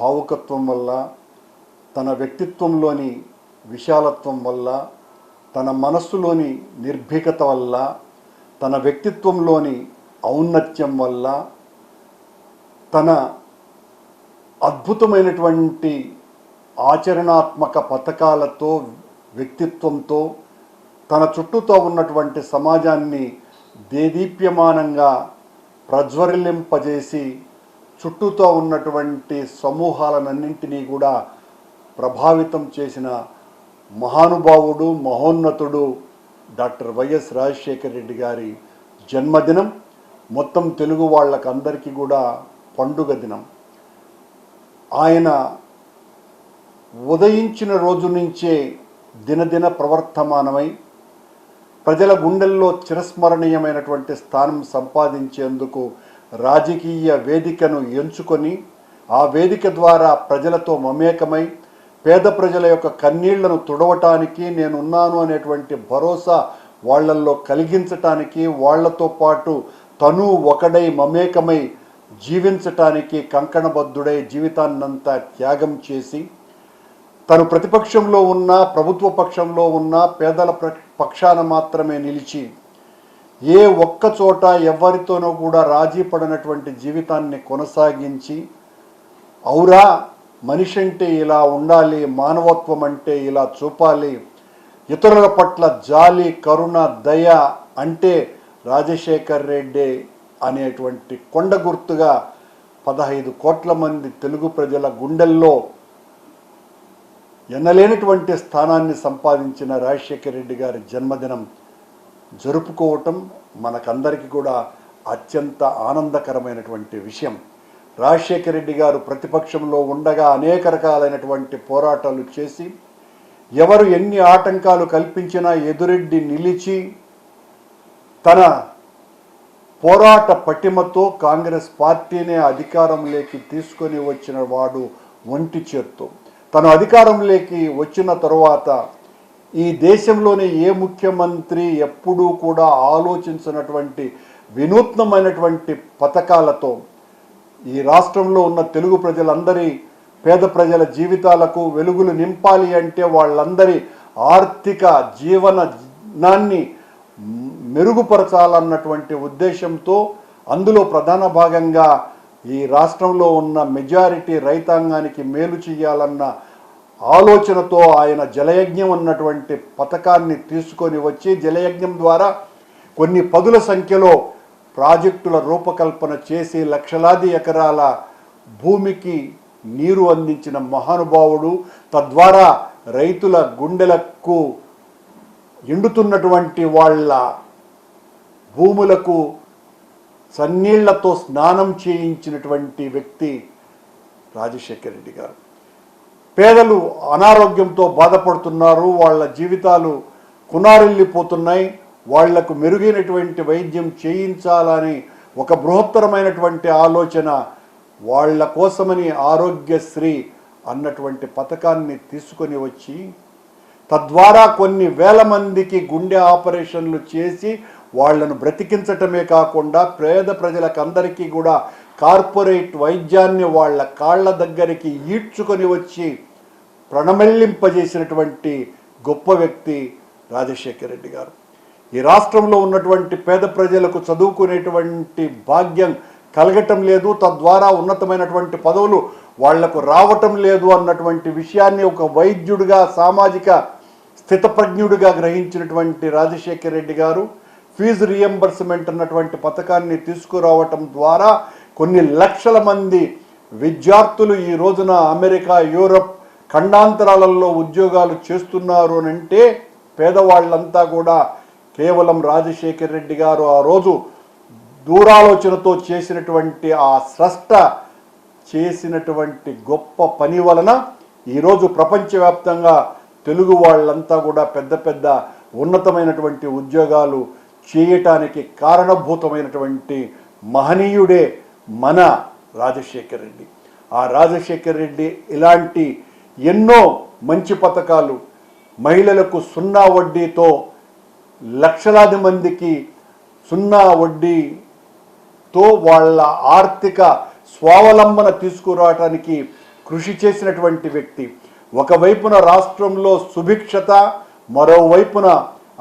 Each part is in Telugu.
భావుకత్వం వల్ల, తన వ్యక్తిత్వంలోని విశాలత్వం వల్ల, తన మనస్సులోని నిర్భీకత వల్ల, తన వ్యక్తిత్వంలోని ఔన్నత్యం వల్ల, తన అద్భుతమైనటువంటి ఆచరణాత్మక పథకాలతో, వ్యక్తిత్వంతో తన చుట్టూతో ఉన్నటువంటి సమాజాన్ని దేదీప్యమానంగా ప్రజ్వరిల్లింపజేసి చుట్టూతో ఉన్నటువంటి సమూహాలన్నింటినీ కూడా ప్రభావితం చేసిన మహానుభావుడు, మహోన్నతుడు డాక్టర్ వైఎస్ రాజశేఖర రెడ్డి గారి జన్మదినం మొత్తం తెలుగు వాళ్ళకందరికీ కూడా పండుగ దినం. ఆయన ఉదయించిన రోజు నుంచే దినదిన ప్రవర్తమానమై ప్రజల గుండెల్లో చిరస్మరణీయమైనటువంటి స్థానం సంపాదించేందుకు రాజకీయ వేదికను ఎంచుకొని ఆ వేదిక ద్వారా ప్రజలతో మమేకమై పేద ప్రజల యొక్క కన్నీళ్లను తుడవటానికి, నేనున్నాను అనేటువంటి భరోసా వాళ్లల్లో కలిగించటానికి, వాళ్లతో పాటు తను ఒకడై మమేకమై జీవించటానికి కంకణబద్ధుడై జీవితాన్నంతా త్యాగం చేసి, తను ప్రతిపక్షంలో ఉన్న, ప్రభుత్వ పక్షంలో ఉన్న పేదల పక్షాన మాత్రమే నిలిచి ఏ ఒక్క చోట ఎవరితోనూ కూడా రాజీ పడినటువంటి జీవితాన్ని కొనసాగించి, ఔరా మనిషి అంటే ఇలా ఉండాలి, మానవత్వం అంటే ఇలా చూపాలి, ఇతరుల పట్ల జాలి, కరుణ, దయ అంటే రాజశేఖర్ రెడ్డి అనేటువంటి కొండ గుర్తుగా 15 కోట్ల మంది తెలుగు ప్రజల గుండెల్లో ఎన్నలేనటువంటి స్థానాన్ని సంపాదించిన రాజశేఖర రెడ్డి గారి జన్మదినం జరుపుకోవటం మనకందరికీ కూడా అత్యంత ఆనందకరమైనటువంటి విషయం. రాజశేఖర రెడ్డి గారు ప్రతిపక్షంలో ఉండగా అనేక రకాలైనటువంటి పోరాటాలు చేసి, ఎవరు ఎన్ని ఆటంకాలు కల్పించినా ఎదురెడ్డి నిలిచి తన పోరాట పటిమతో కాంగ్రెస్ పార్టీనే అధికారంలోకి తీసుకొని వచ్చిన వాడు ఒంటి చేత్తో. తను అధికారంలోకి వచ్చిన తరువాత ఈ దేశంలోని ఏ ముఖ్యమంత్రి ఎప్పుడూ కూడా ఆలోచించినటువంటి వినూత్నమైనటువంటి పథకాలతో ఈ రాష్ట్రంలో ఉన్న తెలుగు ప్రజలందరి, పేద ప్రజల జీవితాలకు వెలుగులు నింపాలి అంటే వాళ్ళందరి ఆర్థిక జీవనాన్ని మెరుగుపరచాలన్నటువంటి ఉద్దేశంతో, అందులో ప్రధాన భాగంగా ఈ రాష్ట్రంలో ఉన్న మెజారిటీ రైతాంగానికి మేలు చేయాలన్న ఆలోచనతో ఆయన జలయజ్ఞం అన్నటువంటి పథకాన్ని తీసుకొని వచ్చి, జలయజ్ఞం ద్వారా కొన్ని పదుల సంఖ్యలో ప్రాజెక్టుల రూపకల్పన చేసి లక్షలాది ఎకరాల భూమికి నీరు అందించిన మహానుభావుడు. తద్వారా రైతుల గుండెలకు ఎండుతున్నటువంటి వాళ్ళ భూములకు సన్నీళ్లతో స్నానం చేయించినటువంటి వ్యక్తి రాజశేఖర రెడ్డి గారు. పేదలు అనారోగ్యంతో బాధపడుతున్నారు, వాళ్ళ జీవితాలు కునారిల్లిపోతున్నాయి, వాళ్లకు మెరుగైనటువంటి వైద్యం చేయించాలని ఒక బృహత్తరమైనటువంటి ఆలోచన, వాళ్ళ కోసమని ఆరోగ్యశ్రీ అన్నటువంటి పథకాన్ని తీసుకొని వచ్చి తద్వారా కొన్ని వేల మందికి గుండె ఆపరేషన్లు చేసి వాళ్లను బ్రతికించటమే కాకుండా పేద ప్రజలకందరికీ కూడా కార్పొరేట్ వైద్యాన్ని వాళ్ళ కాళ్ళ దగ్గరికి ఈడ్చుకొని వచ్చి ప్రణమిల్లింపజేసినటువంటి గొప్ప వ్యక్తి రాజశేఖర రెడ్డి గారు. ఈ రాష్ట్రంలో ఉన్నటువంటి పేద ప్రజలకు చదువుకునేటువంటి భాగ్యం కలగటం లేదు, తద్వారా ఉన్నతమైనటువంటి పదవులు వాళ్లకు రావటం లేదు అన్నటువంటి విషయాన్ని ఒక వైద్యుడిగా, సామాజిక స్థితప్రజ్ఞుడిగా గ్రహించినటువంటి రాజశేఖర రెడ్డి గారు ఫీజు రియంబర్స్మెంట్ అన్నటువంటి పథకాన్ని తీసుకురావటం ద్వారా కొన్ని లక్షల మంది విద్యార్థులు ఈ రోజున అమెరికా, యూరప్ ఖండాంతరాలలో ఉద్యోగాలు చేస్తున్నారు అంటే పేదవాళ్ళంతా కూడా కేవలం రాజశేఖర రెడ్డి గారు ఆ రోజు దూరాలోచనతో చేసినటువంటి ఆ స్రష్ట చేసినటువంటి గొప్ప పని వలన ఈరోజు ప్రపంచవ్యాప్తంగా తెలుగు వాళ్ళంతా కూడా పెద్ద పెద్ద ఉన్నతమైనటువంటి ఉద్యోగాలు చేయటానికి కారణభూతమైనటువంటి మహనీయుడే మన రాజశేఖర రెడ్డి. ఆ రాజశేఖర రెడ్డి ఇలాంటి ఎన్నో మంచి పథకాలు, మహిళలకు 0 వడ్డీతో లక్షలాది మందికి 0 వడ్డీతో వాళ్ళ ఆర్థిక స్వావలంబన తీసుకురావడానికి కృషి చేసినటువంటి వ్యక్తి. ఒకవైపున రాష్ట్రంలో సుభిక్షత, మరోవైపున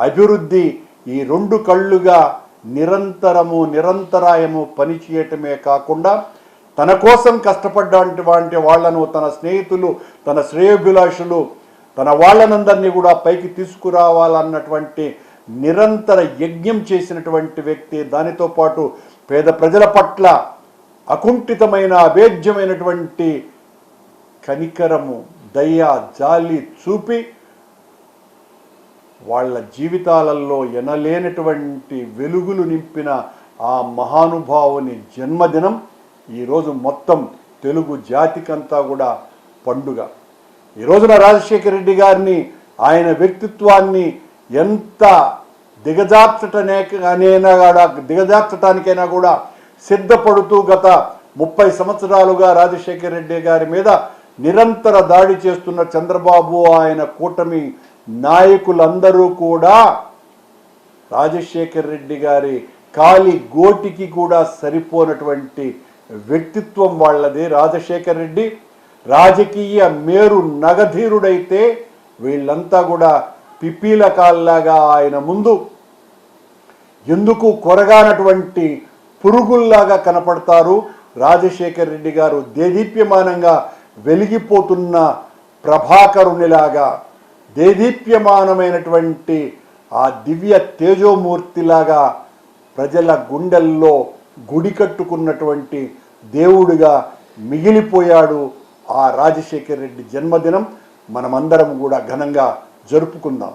అభివృద్ధి, ఈ రెండు కళ్ళుగా నిరంతరాయము పనిచేయటమే కాకుండా తన కోసం కష్టపడ్డటువంటి వాళ్లను, తన స్నేహితులు, తన శ్రేయోభిలాషులు, తన వాళ్ళనందరినీ కూడా పైకి తీసుకురావాలన్నటువంటి నిరంతర యజ్ఞం చేసినటువంటి వ్యక్తి. దానితో పాటు పేద ప్రజల పట్ల అకుంఠితమైన అభేద్యమైనటువంటి కనికరము, దయ, జాలి చూపి వాళ్ళ జీవితాలలో ఎనలేనటువంటి వెలుగులు నింపిన ఆ మహానుభావుని జన్మదినం ఈరోజు మొత్తం తెలుగు జాతికంతా కూడా పండుగ. ఈ రోజున రాజశేఖర రెడ్డి గారిని, ఆయన వ్యక్తిత్వాన్ని ఎంత దిగజార్చటానికైనా కూడా సిద్ధపడుతూ గత 30 సంవత్సరాలుగా రాజశేఖర రెడ్డి గారి మీద నిరంతర దాడి చేస్తున్న చంద్రబాబు, ఆయన కూటమి నాయకులందరూ కూడా రాజశేఖర రెడ్డి గారి కాలి గోటికి కూడా సరిపోనటువంటి వ్యక్తిత్వం వాళ్ళది. రాజశేఖర రెడ్డి రాజకీయ మేరు నగధీరుడైతే వీళ్ళంతా కూడా పిపీల కాల్లాగా ఆయన ముందు ఎందుకు కొరగానటువంటి పురుగుల్లాగా కనపడతారు. రాజశేఖర రెడ్డి గారు దేదీప్యమానంగా వెలిగిపోతున్న ప్రభాకరునిలాగా, దేదీప్యమానమైనటువంటి ఆ దివ్య తేజోమూర్తిలాగా ప్రజల గుండెల్లో గుడి కట్టుకున్నటువంటి దేవుడిగా మిగిలిపోయాడు. ఆ రాజశేఖర రెడ్డి జన్మదినం మనమందరం కూడా ఘనంగా జరుపుకుందాం.